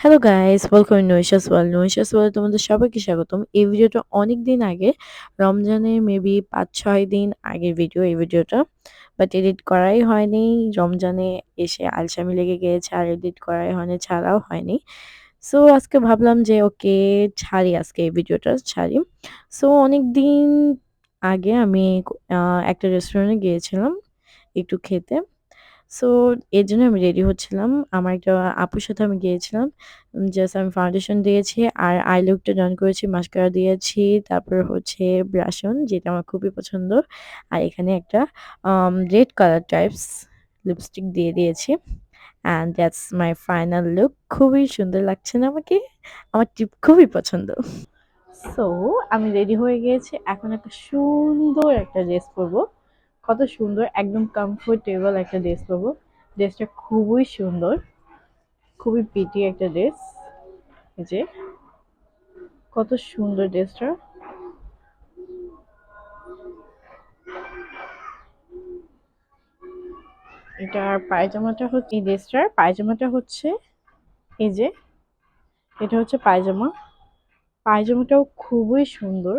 Hello guys, welcome Naisha's world. Naisha's world তোমাদের সবাইকে স্বাগতম। এই ভিডিওটা অনেক দিন আগে, রমজানের মেবি ৫-৬ দিন আগের ভিডিও এই ভিডিওটা। বাট এডিট করাই হয়নি। রমজানে এসে আলসামি লেগে গিয়েছে আর এডিট করাই হয়নি, ছাড়াও হয়নি। সো আজকে ভাবলাম যে ওকে ছাড়ি, আজকে এই ভিডিওটা ছাড়ি। সো অনেক দিন আগে আমি একটা রেস্টুরেন্টে গিয়েছিলাম একটু খেতে। সো এর জন্য আমি রেডি হচ্ছিলাম। আমার একটা আপুর সাথে আমি গিয়েছিলাম। জাস্ট আমি ফাউন্ডেশন দিয়েছি আর আই লুকটা ডান করেছি, মাস্কারা দিয়েছি। তারপর হচ্ছে ব্লাশ অন, যেটা আমার খুবই পছন্দ। আর এখানে একটা রেড কালার টাইপস লিপস্টিক দিয়ে দিয়েছি। And that's my final look. খুবই সুন্দর লাগছে না আমাকে? আমার টিপ খুবই পছন্দ। সো আমি রেডি হয়ে গিয়েছি। এখন একটা সুন্দর একটা ড্রেস পরবো। কত সুন্দর, একদম কমফোর্টেবল একটা ড্রেস পরবো। ড্রেসটা খুবই সুন্দর, খুবই প্রিটি একটা ড্রেস। এই যে কত সুন্দর ড্রেসটা। এটার পায়জামাটা হচ্ছে, এই ড্রেসটার পায়জামাটা হচ্ছে এই যে, এটা হচ্ছে পায়জামা। পায়জামাটাও খুবই সুন্দর,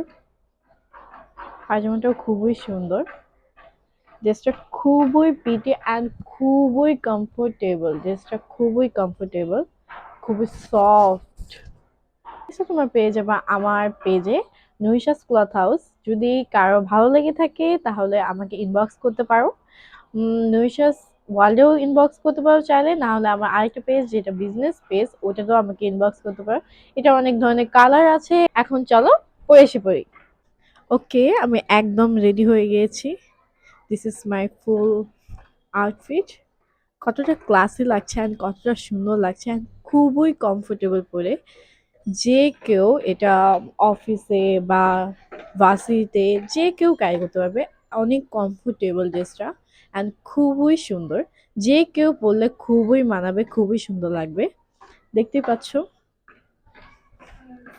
পায়জামাটাও খুবই সুন্দর। ড্রেসটা খুবই প্রিটি অ্যান্ড খুবই কমফোর্টেবল। ড্রেসটা খুবই কমফোর্টেবল, খুবই সফট। তোমরা পেয়ে যাবে আমার পেজে, নুইশাস ক্লথ হাউস। যদি কারো ভালো লেগে থাকে তাহলে আমাকে ইনবক্স করতে পারো। নুইশাস ওয়ার্ল্ডেও ইনবক্স করতে পারো চাইলে, না হলে আমার আরেকটা পেজ যেটা বিজনেস পেজ, ওটাতেও আমাকে ইনবক্স করতে পারো। এটা অনেক ধরনের কালার আছে। এখন চলো পরে এসে পড়ি। ওকে, আমি একদম রেডি হয়ে গিয়েছি। This is my full outfit. কতটা ক্লাসি লাগছে অ্যান্ড কতটা সুন্দর লাগছে অ্যান্ড খুবই কমফোর্টেবল পরে। যে কেউ এটা অফিসে বা ভার্সিটিতে যে কেউ ক্যারি করতে পারবে। অনেক কমফোর্টেবল ড্রেসটা অ্যান্ড খুবই সুন্দর। যে কেউ পরলে খুবই মানাবে, খুবই সুন্দর লাগবে। দেখতেই পাচ্ছ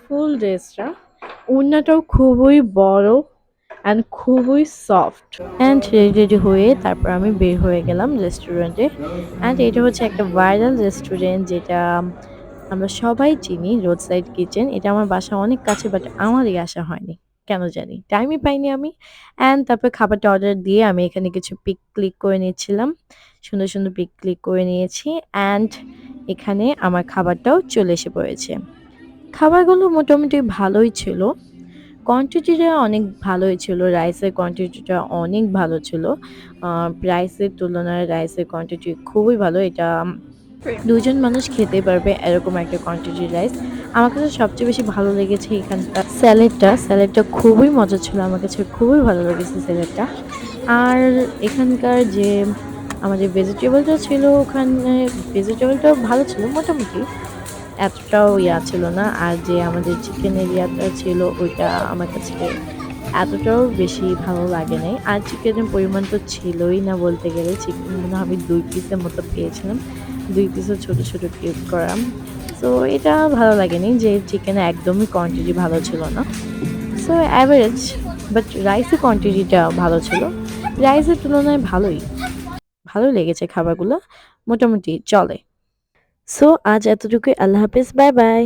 ফুল ড্রেসটা। ওড়নাটাও খুবই বড় অ্যান্ড খুবই সফট। অ্যান্ড রেডি হয়ে তারপর আমি বের হয়ে গেলাম রেস্টুরেন্টে। অ্যান্ড এটা হচ্ছে একটা ভাইরাল রেস্টুরেন্ট, যেটা আমরা সবাই চিনি, রোড সাইড কিচেন। এটা আমার বাসা অনেক কাছে, বাট আমারই আসা হয়নি, কেন জানি টাইমই পাইনি আমি। অ্যান্ড তারপর খাবারটা অর্ডার দিয়ে আমি এখানে কিছু পিক ক্লিক করে নিচ্ছিলাম। সুন্দর সুন্দর পিক ক্লিক করে নিয়েছি। অ্যান্ড এখানে আমার খাবারটাও চলে এসে পড়েছে। খাবারগুলো মোটামুটি ভালোই ছিল, কোয়ান্টিটিটা অনেক ভালোই ছিল। রাইসের কোয়ান্টিটিটা অনেক ভালো ছিল। প্রাইসের তুলনায় রাইসের কোয়ান্টিটি খুবই ভালো। এটা ২ জন মানুষ খেতে পারবে এরকম একটা কোয়ান্টিটির রাইস। আমার কাছে সবচেয়ে বেশি ভালো লেগেছে এখানকার স্যালাডটা। স্যালাডটা খুবই মজা ছিল, আমার কাছে খুবই ভালো লেগেছে স্যালাডটা। আর এখানকার যে আমাদের ভেজিটেবলটা ছিল, ওখানে ভেজিটেবলটাও ভালো ছিল মোটামুটি, এতটাও ছিল না। আর যে আমাদের চিকেনের ছিল, ওইটা আমার কাছে এতটাও বেশি ভালো লাগে নাই। আর চিকেনের পরিমাণ তো ছিলই না বলতে গেলে। চিকেন মনে হয় আমি ২ পিসের মতো পেয়েছিলাম। ২ পিসও ছোট ছোট কিউব করা। সো এটা ভালো লাগেনি যে চিকেনে একদমই কোয়ান্টিটি ভালো ছিল না। সো অ্যাভারেজ, বাট রাইসের কোয়ান্টিটিটা ভালো ছিল। রাইসের তুলনায় ভালোই লেগেছে খাবারগুলো, মোটামুটি চলে। সো আজ এতটুকুই। আল্লাহ হাফেজ, বাই বাই।